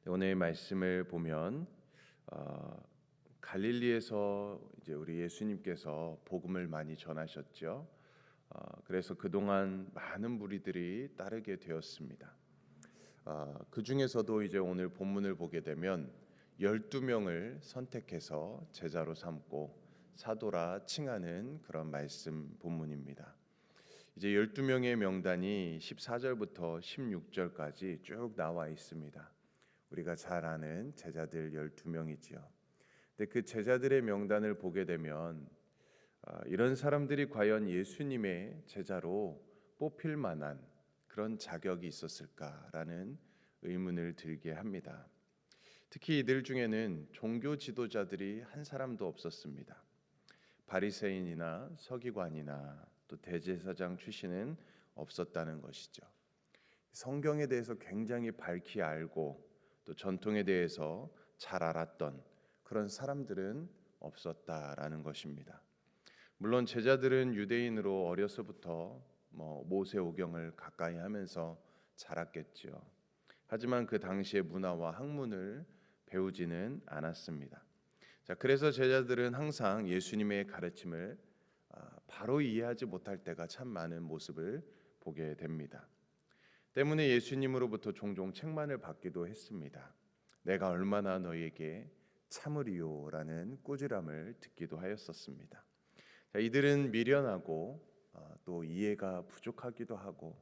오늘 말씀을 보면 갈릴리에서 이제 우리 예수님께서 복음을 많이 전하셨죠. 그래서 그동안 많은 무리들이 따르게 되었습니다. 그 중에서도 이제 오늘 본문을 보게 되면 12명을 선택해서 제자로 삼고 사도라 칭하는 그런 말씀 본문입니다. 이제 12명의 명단이 14절부터 16절까지 쭉 나와 있습니다. 우리가 잘 아는 제자들 12명이지요. 근데 그 제자들의 명단을 보게 되면 이런 사람들이 과연 예수님의 제자로 뽑힐 만한 그런 자격이 있었을까라는 의문을 들게 합니다. 특히 이들 중에는 종교 지도자들이 한 사람도 없었습니다. 바리새인이나 서기관이나 또 대제사장 출신은 없었다는 것이죠. 성경에 대해서 굉장히 밝히 알고 또 전통에 대해서 잘 알았던 그런 사람들은 없었다라는 것입니다. 물론 제자들은 유대인으로 어려서부터 모세오경을 가까이 하면서 자랐겠지요. 하지만 그 당시의 문화와 학문을 배우지는 않았습니다. 자, 그래서 제자들은 항상 예수님의 가르침을 바로 이해하지 못할 때가 참 많은 모습을 보게 됩니다. 때문에 예수님으로부터 종종 책망을 받기도 했습니다. 내가 얼마나 너희에게 참으리요라는 꾸지람을 듣기도 하였었습니다. 자, 이들은 미련하고 또 이해가 부족하기도 하고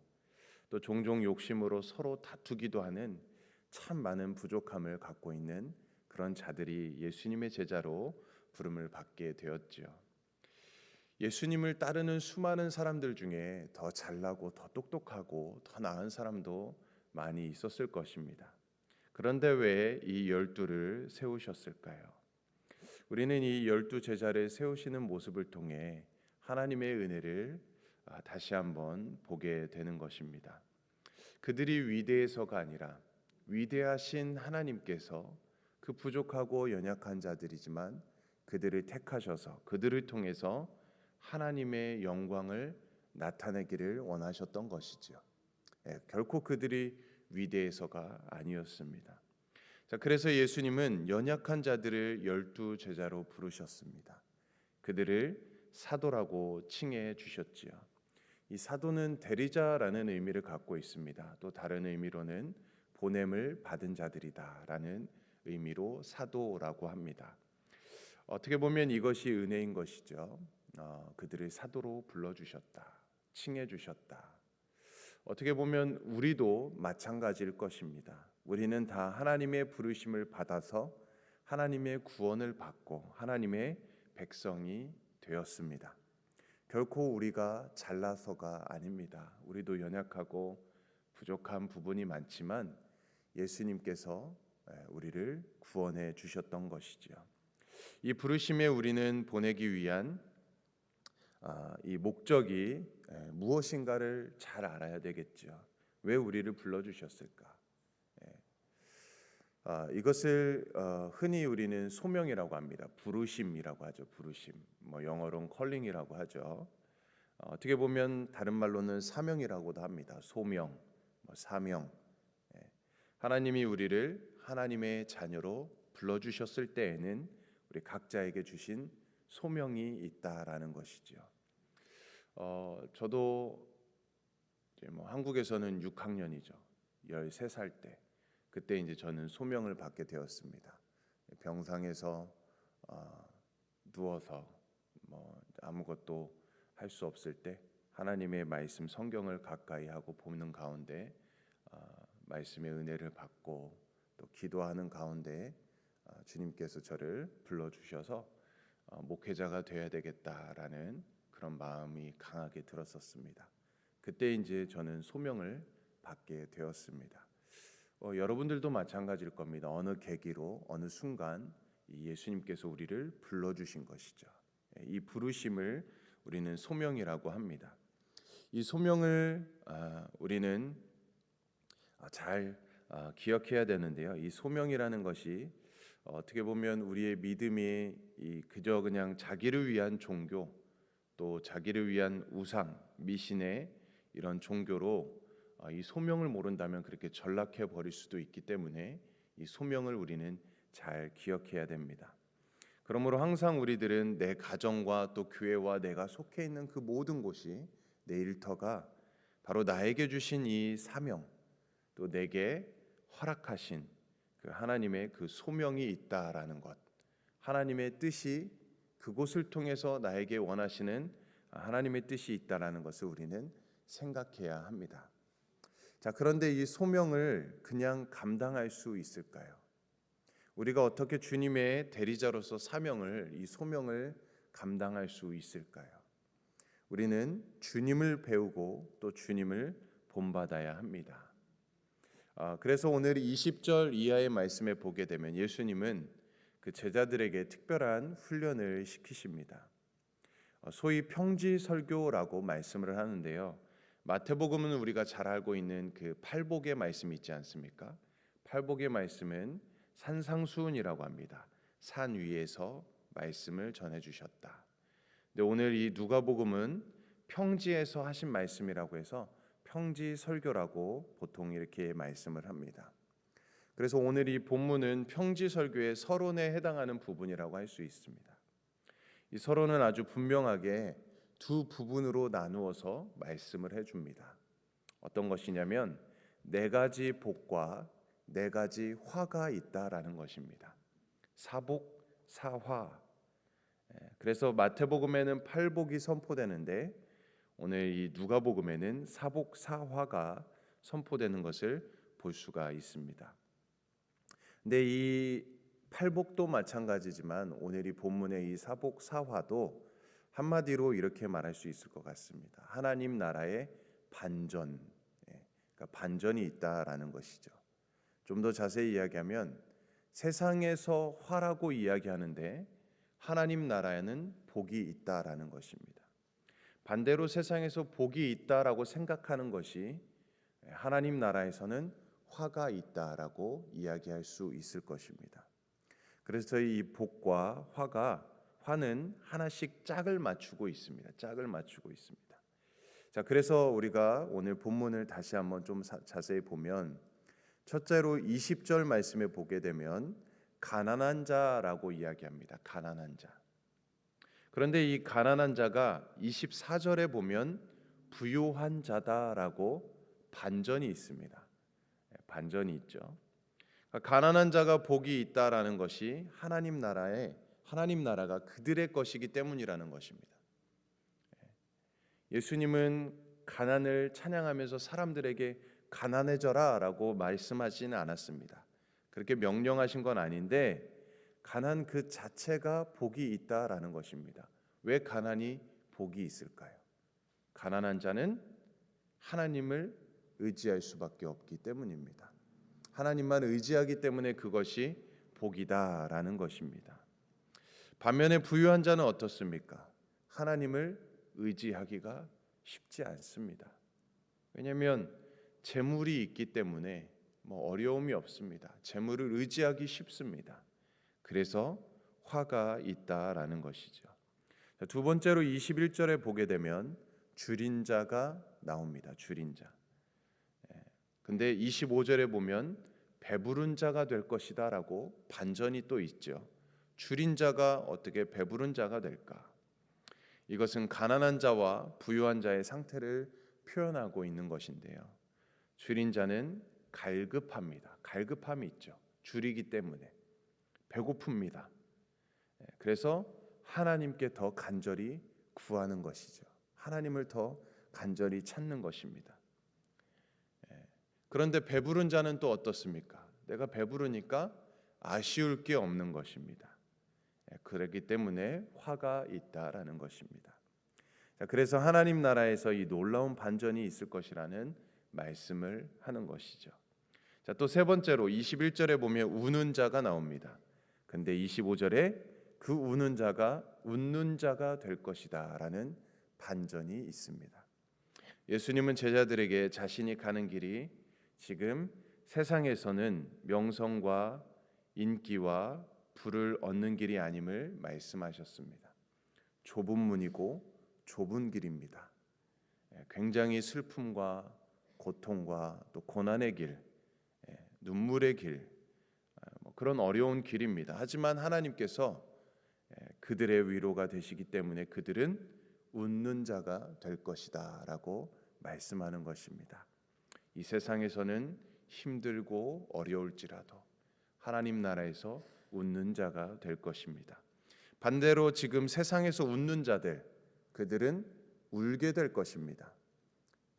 또 종종 욕심으로 서로 다투기도 하는 참 많은 부족함을 갖고 있는 그런 자들이 예수님의 제자로 부름을 받게 되었지요. 예수님을 따르는 수많은 사람들 중에 더 잘나고 더 똑똑하고 더 나은 사람도 많이 있었을 것입니다. 그런데 왜 이 12를 세우셨을까요? 우리는 이 12 제자를 세우시는 모습을 통해 하나님의 은혜를 다시 한번 보게 되는 것입니다. 그들이 위대해서가 아니라 위대하신 하나님께서 그 부족하고 연약한 자들이지만 그들을 택하셔서 그들을 통해서 하나님의 영광을 나타내기를 원하셨던 것이죠. 결코 그들이 위대해서가 아니었습니다. 자, 그래서 예수님은 연약한 자들을 12 제자로 부르셨습니다. 그들을 사도라고 칭해 주셨지요. 이 사도는 대리자라는 의미를 갖고 있습니다. 또 다른 의미로는 보냄을 받은 자들이다라는 의미로 사도라고 합니다. 어떻게 보면 이것이 은혜인 것이죠. 그들을 사도로 불러주셨다, 칭해주셨다. 어떻게 보면 우리도 마찬가지일 것입니다. 우리는 다 하나님의 부르심을 받아서 하나님의 구원을 받고 하나님의 백성이 되었습니다. 결코 우리가 잘나서가 아닙니다. 우리도 연약하고 부족한 부분이 많지만 예수님께서 우리를 구원해 주셨던 것이죠. 이 부르심에 우리는 보내기 위한 이 목적이 무엇인가를 잘 알아야 되겠죠. 왜 우리를 불러주셨을까? 이것을 흔히 우리는 소명이라고 합니다. 부르심이라고 하죠. 부르심. 영어로는 컬링이라고 하죠. 어떻게 보면 다른 말로는 사명이라고도 합니다. 소명, 사명. 하나님이 우리를 하나님의 자녀로 불러주셨을 때에는 우리 각자에게 주신 소명이 있다라는 것이죠. 저도 이제 한국에서는 6학년이죠. 13살 때 그때 이제 저는 소명을 받게 되었습니다. 병상에서 누워서 아무것도 할 수 없을 때 하나님의 말씀 성경을 가까이 하고 보는 가운데 말씀의 은혜를 받고 또 기도하는 가운데 주님께서 저를 불러주셔서 목회자가 되어야 되겠다라는 그런 마음이 강하게 들었었습니다. 그때 이제 저는 소명을 받게 되었습니다. 여러분들도 마찬가지일 겁니다. 어느 계기로 어느 순간 예수님께서 우리를 불러주신 것이죠. 이 부르심을 우리는 소명이라고 합니다. 이 소명을 우리는 잘 기억해야 되는데요. 이 소명이라는 것이 어떻게 보면 우리의 믿음이 그저 그냥 자기를 위한 종교 또 자기를 위한 우상 미신의 이런 종교로 이 소명을 모른다면 그렇게 전락해 버릴 수도 있기 때문에 이 소명을 우리는 잘 기억해야 됩니다. 그러므로 항상 우리들은 내 가정과 또 교회와 내가 속해 있는 그 모든 곳이, 내 일터가 바로 나에게 주신 이 사명, 또 내게 허락하신 그 하나님의 그 소명이 있다라는 것, 하나님의 뜻이 그곳을 통해서 나에게 원하시는 하나님의 뜻이 있다라는 것을 우리는 생각해야 합니다. 자, 그런데 이 소명을 그냥 감당할 수 있을까요? 우리가 어떻게 주님의 대리자로서 이 소명을 감당할 수 있을까요? 우리는 주님을 배우고 또 주님을 본받아야 합니다. 그래서 오늘 20절 이하의 말씀에 보게 되면 예수님은 그 제자들에게 특별한 훈련을 시키십니다. 소위 평지설교라고 말씀을 하는데요. 마태복음은 우리가 잘 알고 있는 그 팔복의 말씀이 있지 않습니까? 팔복의 말씀은 산상수훈이라고 합니다. 산 위에서 말씀을 전해 주셨다. 근데 오늘 이 누가복음은 평지에서 하신 말씀이라고 해서 평지설교라고 보통 이렇게 말씀을 합니다. 그래서 오늘 이 본문은 평지설교의 서론에 해당하는 부분이라고 할 수 있습니다. 이 서론은 아주 분명하게 두 부분으로 나누어서 말씀을 해줍니다. 어떤 것이냐면 네 가지 복과 네 가지 화가 있다라는 것입니다. 사복, 사화. 그래서 마태복음에는 팔복이 선포되는데 오늘 이 누가복음에는 사복, 사화가 선포되는 것을 볼 수가 있습니다. 근데 이 팔복도 마찬가지지만 오늘 이 본문의 이 사복, 사화도 한마디로 이렇게 말할 수 있을 것 같습니다. 하나님 나라의 반전, 그러니까 반전이 있다라는 것이죠. 좀 더 자세히 이야기하면 세상에서 화라고 이야기하는데 하나님 나라에는 복이 있다라는 것입니다. 반대로 세상에서 복이 있다라고 생각하는 것이 하나님 나라에서는 화가 있다라고 이야기할 수 있을 것입니다. 그래서 이 복과 화는 하나씩 짝을 맞추고 있습니다. 짝을 맞추고 있습니다. 자, 그래서 우리가 오늘 본문을 다시 한번 좀 자세히 보면 첫째로 20절 말씀에 보게 되면 가난한 자라고 이야기합니다. 가난한 자. 그런데 이 가난한 자가 24절에 보면 부요한 자다라고 반전이 있습니다. 반전이 있죠. 가난한 자가 복이 있다라는 것이 하나님 나라가 그들의 것이기 때문이라는 것입니다. 예수님은 가난을 찬양하면서 사람들에게 가난해져라라고 말씀하지는 않았습니다. 그렇게 명령하신 건 아닌데 가난 그 자체가 복이 있다라는 것입니다. 왜 가난이 복이 있을까요? 가난한 자는 하나님을 의지할 수밖에 없기 때문입니다. 하나님만 의지하기 때문에 그것이 복이다라는 것입니다. 반면에 부유한 자는 어떻습니까? 하나님을 의지하기가 쉽지 않습니다. 왜냐하면 재물이 있기 때문에 어려움이 없습니다. 재물을 의지하기 쉽습니다. 그래서 화가 있다라는 것이죠. 두 번째로 21절에 보게 되면 줄인 자가 나옵니다. 줄인 자. 근데 25절에 보면 배부른 자가 될 것이다라고 반전이 또 있죠. 줄인 자가 어떻게 배부른 자가 될까? 이것은 가난한 자와 부유한 자의 상태를 표현하고 있는 것인데요. 줄인 자는 갈급합니다. 갈급함이 있죠. 줄이기 때문에 배고픕니다. 그래서 하나님께 더 간절히 구하는 것이죠. 하나님을 더 간절히 찾는 것입니다. 그런데 배부른 자는 또 어떻습니까? 내가 배부르니까 아쉬울 게 없는 것입니다. 그렇기 때문에 화가 있다라는 것입니다. 그래서 하나님 나라에서 이 놀라운 반전이 있을 것이라는 말씀을 하는 것이죠. 자, 또 세 번째로 21절에 보면 우는 자가 나옵니다. 근데 25절에 그 우는 자가 웃는 자가 될 것이다라는 반전이 있습니다. 예수님은 제자들에게 자신이 가는 길이 지금 세상에서는 명성과 인기와 부를 얻는 길이 아님을 말씀하셨습니다. 좁은 문이고 좁은 길입니다. 굉장히 슬픔과 고통과 또 고난의 길, 눈물의 길, 그런 어려운 길입니다. 하지만 하나님께서 그들의 위로가 되시기 때문에 그들은 웃는 자가 될 것이다라고 말씀하는 것입니다. 이 세상에서는 힘들고 어려울지라도 하나님 나라에서 웃는 자가 될 것입니다. 반대로 지금 세상에서 웃는 자들, 그들은 울게 될 것입니다.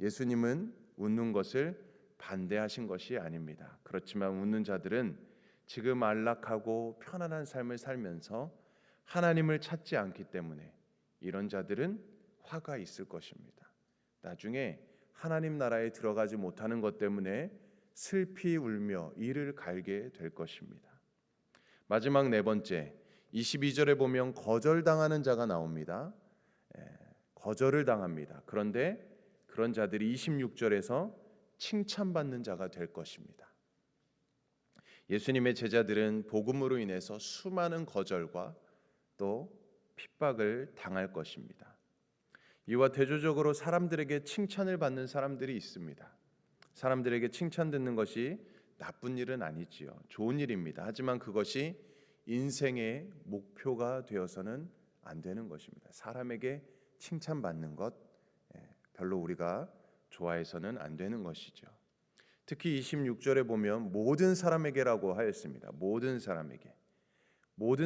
예수님은 웃는 것을 반대하신 것이 아닙니다. 그렇지만 웃는 자들은 지금 안락하고 편안한 삶을 살면서 하나님을 찾지 않기 때문에 이런 자들은 화가 있을 것입니다. 나중에 하나님 나라에 들어가지 못하는 것 때문에 슬피 울며 이를 갈게 될 것입니다. 마지막 네 번째, 22절에 보면 거절당하는 자가 나옵니다. 거절을 당합니다. 그런데 그런 자들이 26절에서 칭찬받는 자가 될 것입니다. 예수님의 제자들은 복음으로 인해서 수많은 거절과 또 핍박을 당할 것입니다. 이와 대조적으로 사람들에게 칭찬을 받는 사람들이 있습니다. 사람들에게 칭찬 듣는 것이 나쁜 일은 아니지요. 좋은 일입니다. 하지만 그것이 인생의 목표가 되어서는 안 되는 것입니다. 사람에게 칭찬받는 것 별로 우리가 좋아해서는 안 되는 것이죠. 특히 26절에 보면 모든 사람에게라고 하였습니다. 모든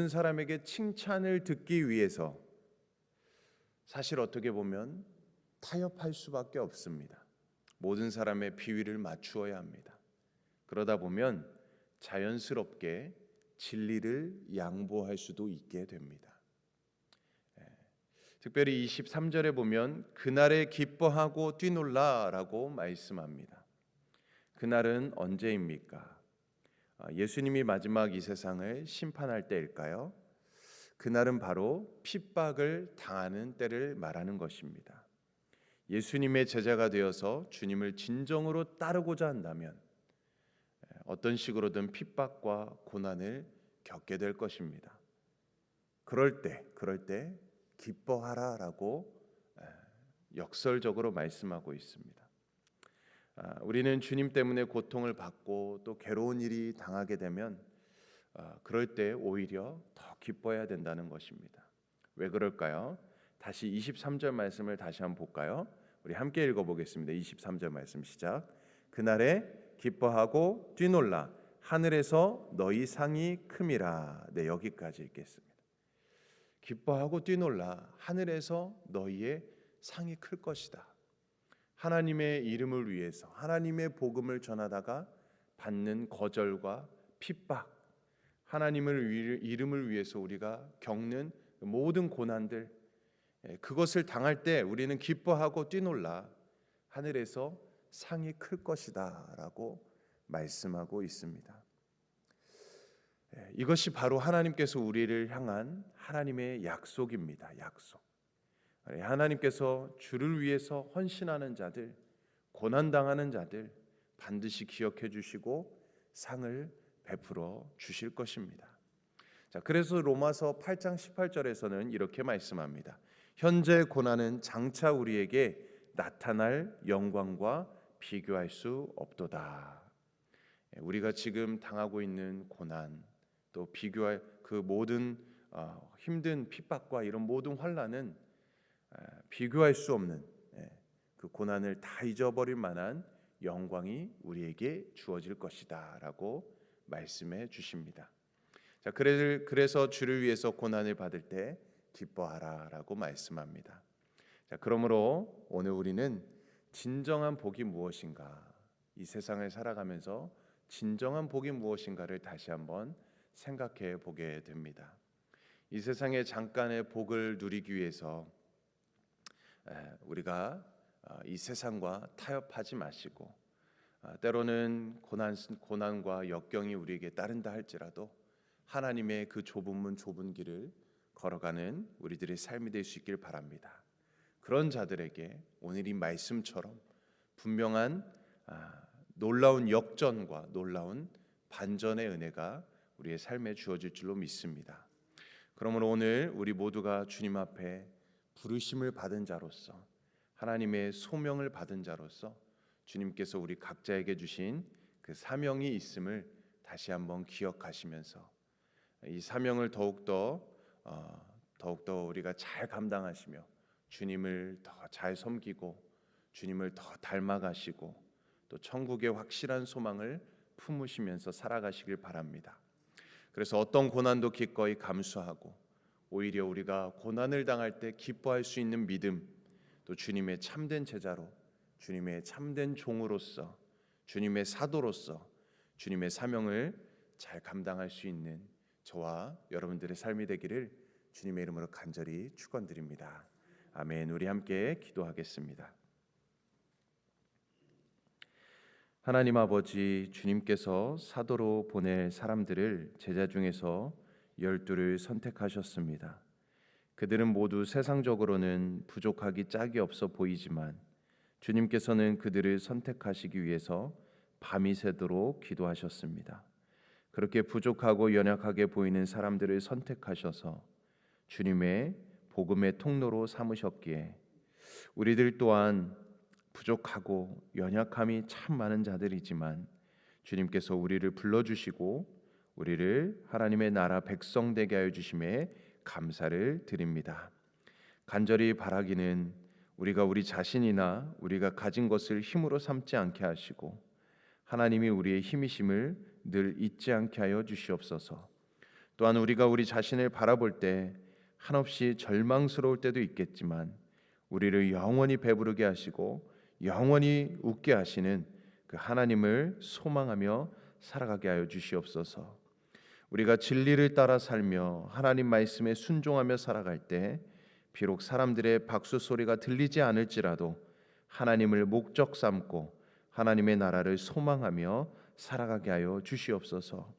사람에게 칭찬을 듣기 위해서 사실 어떻게 보면 타협할 수밖에 없습니다. 모든 사람의 비위를 맞추어야 합니다. 그러다 보면 자연스럽게 진리를 양보할 수도 있게 됩니다. 특별히 23절에 보면 그날에 기뻐하고 뛰놀라라고 말씀합니다. 그날은 언제입니까? 예수님이 마지막 이 세상을 심판할 때일까요? 그날은 바로 핍박을 당하는 때를 말하는 것입니다. 예수님의 제자가 되어서 주님을 진정으로 따르고자 한다면 어떤 식으로든 핍박과 고난을 겪게 될 것입니다. 그럴 때 기뻐하라라고 역설적으로 말씀하고 있습니다. 우리는 주님 때문에 고통을 받고 또 괴로운 일이 당하게 되면 그럴 때 오히려 더 기뻐해야 된다는 것입니다. 왜 그럴까요? 다시 23절 말씀을 다시 한번 볼까요? 우리 함께 읽어보겠습니다. 23절 말씀 시작. 그날에 기뻐하고 뛰놀라 하늘에서 너희 상이 큼이라. 네, 여기까지 읽겠습니다. 기뻐하고 뛰놀라 하늘에서 너희의 상이 클 것이다. 하나님의 이름을 위해서 하나님의 복음을 전하다가 받는 거절과 핍박, 하나님의 이름을 위해서 우리가 겪는 모든 고난들, 그것을 당할 때 우리는 기뻐하고 뛰놀라 하늘에서 상이 클 것이다 라고 말씀하고 있습니다. 이것이 바로 하나님께서 우리를 향한 하나님의 약속입니다. 약속. 하나님께서 주를 위해서 헌신하는 자들, 고난당하는 자들 반드시 기억해 주시고 상을 베풀어 주실 것입니다. 자, 그래서 로마서 8장 18절에서는 이렇게 말씀합니다. 현재 고난은 장차 우리에게 나타날 영광과 비교할 수 없도다. 우리가 지금 당하고 있는 고난, 또 비교할 그 모든 힘든 핍박과 이런 모든 환난은 비교할 수 없는 그 고난을 다 잊어버릴 만한 영광이 우리에게 주어질 것이다라고 말씀해 주십니다. 자, 그래서 주를 위해서 고난을 받을 때 기뻐하라라고 말씀합니다. 자, 그러므로 오늘 우리는 진정한 복이 무엇인가, 이 세상을 살아가면서 진정한 복이 무엇인가를 다시 한번 생각해 보게 됩니다. 이 세상의 잠깐의 복을 누리기 위해서 우리가 이 세상과 타협하지 마시고 때로는 고난과 역경이 우리에게 따른다 할지라도 하나님의 그 좁은 문 좁은 길을 걸어가는 우리들의 삶이 될 수 있길 바랍니다. 그런 자들에게 오늘 이 말씀처럼 분명한 놀라운 역전과 놀라운 반전의 은혜가 우리의 삶에 주어질 줄로 믿습니다. 그러므로 오늘 우리 모두가 주님 앞에 부르심을 받은 자로서 하나님의 소명을 받은 자로서 주님께서 우리 각자에게 주신 그 사명이 있음을 다시 한번 기억하시면서 이 사명을 더욱더 우리가 잘 감당하시며 주님을 더 잘 섬기고 주님을 더 닮아가시고 또 천국의 확실한 소망을 품으시면서 살아가시길 바랍니다. 그래서 어떤 고난도 기꺼이 감수하고 오히려 우리가 고난을 당할 때 기뻐할 수 있는 믿음, 또 주님의 참된 제자로, 주님의 참된 종으로서, 주님의 사도로서 주님의 사명을 잘 감당할 수 있는 저와 여러분들의 삶이 되기를 주님의 이름으로 간절히 축원드립니다. 아멘. 우리 함께 기도하겠습니다. 하나님 아버지, 주님께서 사도로 보낼 사람들을 제자 중에서 12를 선택하셨습니다. 그들은 모두 세상적으로는 부족하기 짝이 없어 보이지만 주님께서는 그들을 선택하시기 위해서 밤이 새도록 기도하셨습니다. 그렇게 부족하고 연약하게 보이는 사람들을 선택하셔서 주님의 복음의 통로로 삼으셨기에 우리들 또한 부족하고 연약함이 참 많은 자들이지만 주님께서 우리를 불러주시고 우리를 하나님의 나라 백성 되게 하여 주심에 감사를 드립니다. 간절히 바라기는 우리가 우리 자신이나 우리가 가진 것을 힘으로 삼지 않게 하시고 하나님이 우리의 힘이심을 늘 잊지 않게 하여 주시옵소서. 또한 우리가 우리 자신을 바라볼 때 한없이 절망스러울 때도 있겠지만 우리를 영원히 배부르게 하시고 영원히 웃게 하시는 그 하나님을 소망하며 살아가게 하여 주시옵소서. 우리가 진리를 따라 살며 하나님 말씀에 순종하며 살아갈 때 비록 사람들의 박수 소리가 들리지 않을지라도 하나님을 목적 삼고 하나님의 나라를 소망하며 살아가게 하여 주시옵소서.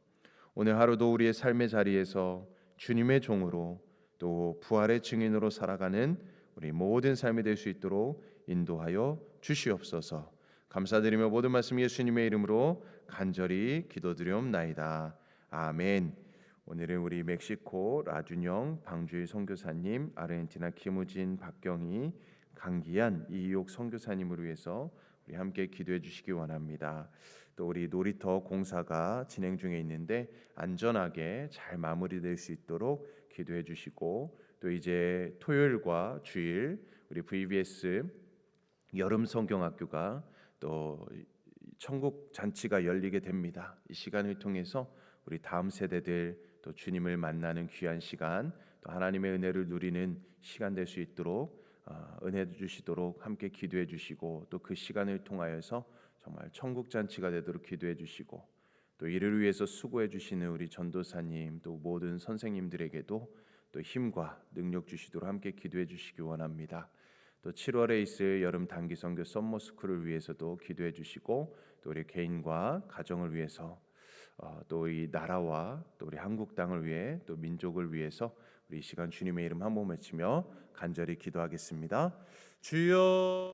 오늘 하루도 우리의 삶의 자리에서 주님의 종으로 또 부활의 증인으로 살아가는 우리 모든 삶이 될 수 있도록 인도하여 주시옵소서. 감사드리며 모든 말씀 예수님의 이름으로 간절히 기도드리옵나이다. 아멘. 오늘은 우리 멕시코 라준영 방주일 선교사님, 아르헨티나 김우진, 박경희, 강기한, 이희옥 선교사님을 위해서 우리 함께 기도해 주시기 원합니다. 또 우리 놀이터 공사가 진행 중에 있는데 안전하게 잘 마무리될 수 있도록 기도해 주시고 또 이제 토요일과 주일 우리 VBS 여름 성경학교가 또 천국 잔치가 열리게 됩니다. 이 시간을 통해서 우리 다음 세대들 또 주님을 만나는 귀한 시간, 또 하나님의 은혜를 누리는 시간 될 수 있도록 은혜 주시도록 함께 기도해 주시고 또 그 시간을 통하여서 정말 천국 잔치가 되도록 기도해 주시고 또 이를 위해서 수고해 주시는 우리 전도사님 또 모든 선생님들에게도 또 힘과 능력 주시도록 함께 기도해 주시기 원합니다. 또 7월에 있을 여름 단기 선교 썸머 스쿨을 위해서도 기도해 주시고 또 우리 개인과 가정을 위해서 또 이 나라와 또 우리 한국 땅을 위해 또 민족을 위해서 우리 이 시간 주님의 이름 한 번 외치며 간절히 기도하겠습니다. 주여